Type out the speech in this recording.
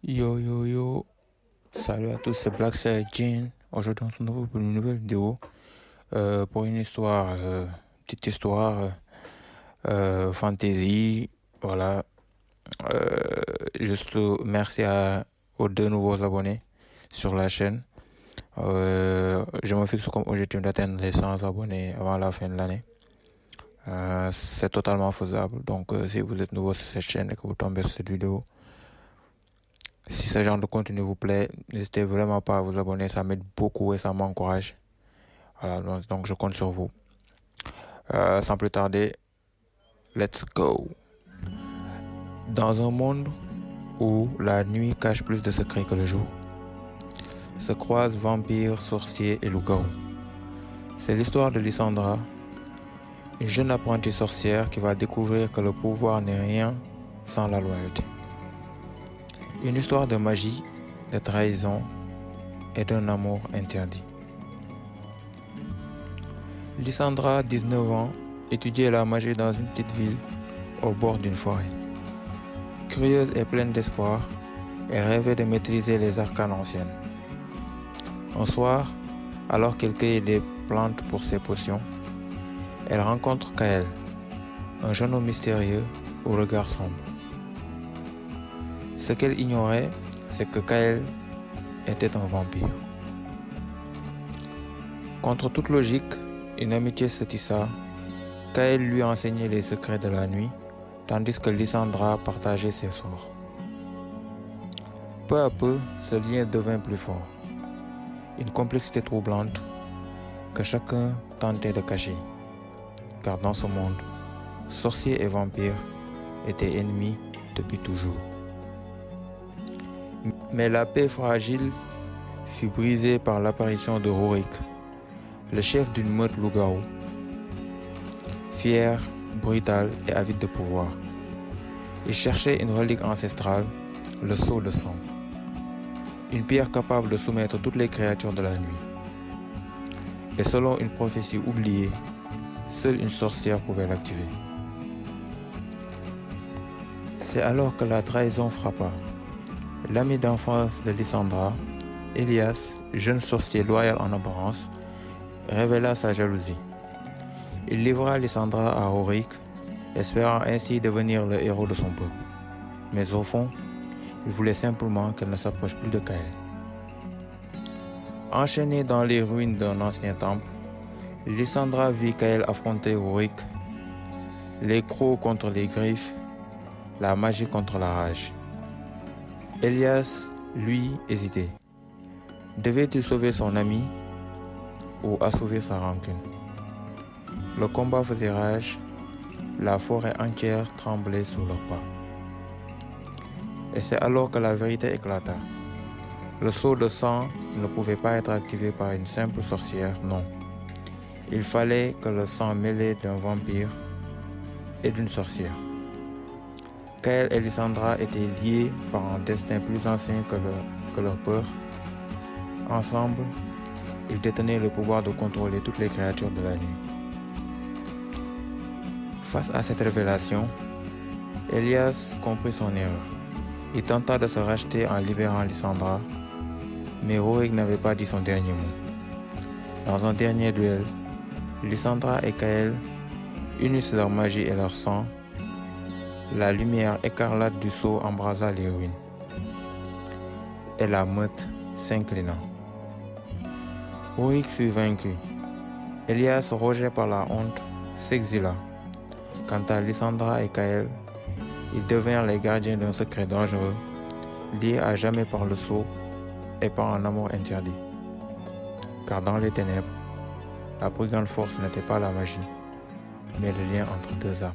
Yo yo yo, salut à tous, c'est Black Jean. Aujourd'hui on se retrouve pour une nouvelle vidéo, pour une histoire, petite histoire, fantasy, voilà. Euh, Juste merci aux deux nouveaux abonnés sur la chaîne. Je me fixe comme objectif d'atteindre les 100 abonnés avant la fin de l'année. C'est totalement faisable, donc si vous êtes nouveau sur cette chaîne et que vous tombez sur cette vidéo, si ce genre de contenu vous plaît, n'hésitez vraiment pas à vous abonner, ça m'aide beaucoup et ça m'encourage. Voilà, donc je compte sur vous. Sans plus tarder, let's go. Dans un monde où la nuit cache plus de secrets que le jour, se croisent vampires, sorciers et loups-garous. C'est l'histoire de Lysandra, une jeune apprentie sorcière qui va découvrir que le pouvoir n'est rien sans la loyauté. Une histoire de magie, de trahison et d'un amour interdit. Lysandra, 19 ans, étudiait la magie dans une petite ville au bord d'une forêt. Curieuse et pleine d'espoir, elle rêvait de maîtriser les arcanes anciennes. Un soir, alors qu'elle cueillait des plantes pour ses potions, elle rencontre Kael, un jeune homme mystérieux au regard sombre. Ce qu'elle ignorait, c'est que Kael était un vampire. Contre toute logique, une amitié se tissa. Kael lui enseignait les secrets de la nuit, tandis que Lysandra partageait ses sorts. Peu à peu, ce lien devint plus fort. Une complexité troublante que chacun tentait de cacher. Car dans ce monde, sorciers et vampires étaient ennemis depuis toujours. Mais la paix fragile fut brisée par l'apparition de Rorik, le chef d'une meute loup-garou. Fier, brutal et avide de pouvoir, il cherchait une relique ancestrale, le sceau de sang. Une pierre capable de soumettre toutes les créatures de la nuit. Et selon une prophétie oubliée, seule une sorcière pouvait l'activer. C'est alors que la trahison frappa. L'ami d'enfance de Lysandra, Elias, jeune sorcier loyal en apparence, révéla sa jalousie. Il livra Lysandra à Rorik, espérant ainsi devenir le héros de son peuple. Mais au fond, il voulait simplement qu'elle ne s'approche plus de Kael. Enchaînée dans les ruines d'un ancien temple, Lysandra vit Kael affronter Rorik, les crocs contre les griffes, la magie contre la rage. Elias, lui, hésitait. Devait-il sauver son ami ou assouvir sa rancune? Le combat faisait rage, la forêt entière tremblait sous leurs pas. Et c'est alors que la vérité éclata. Le sceau de sang ne pouvait pas être activé par une simple sorcière, non. Il fallait que le sang mêlé d'un vampire et d'une sorcière. Kael et Lysandra étaient liés par un destin plus ancien que leur peur. Ensemble, ils détenaient le pouvoir de contrôler toutes les créatures de la nuit. Face à cette révélation, Elias comprit son erreur. Il tenta de se racheter en libérant Lysandra, mais Rorik n'avait pas dit son dernier mot. Dans un dernier duel, Lysandra et Kael unissent leur magie et leur sang. La lumière écarlate du sceau embrasa les ruines. Et la meute s'inclina. Rorik fut vaincu. Elias, rongé par la honte, s'exila. Quant à Lysandra et Kael, ils devinrent les gardiens d'un secret dangereux, liés à jamais par le sceau et par un amour interdit. Car dans les ténèbres, la plus grande force n'était pas la magie, mais le lien entre deux âmes.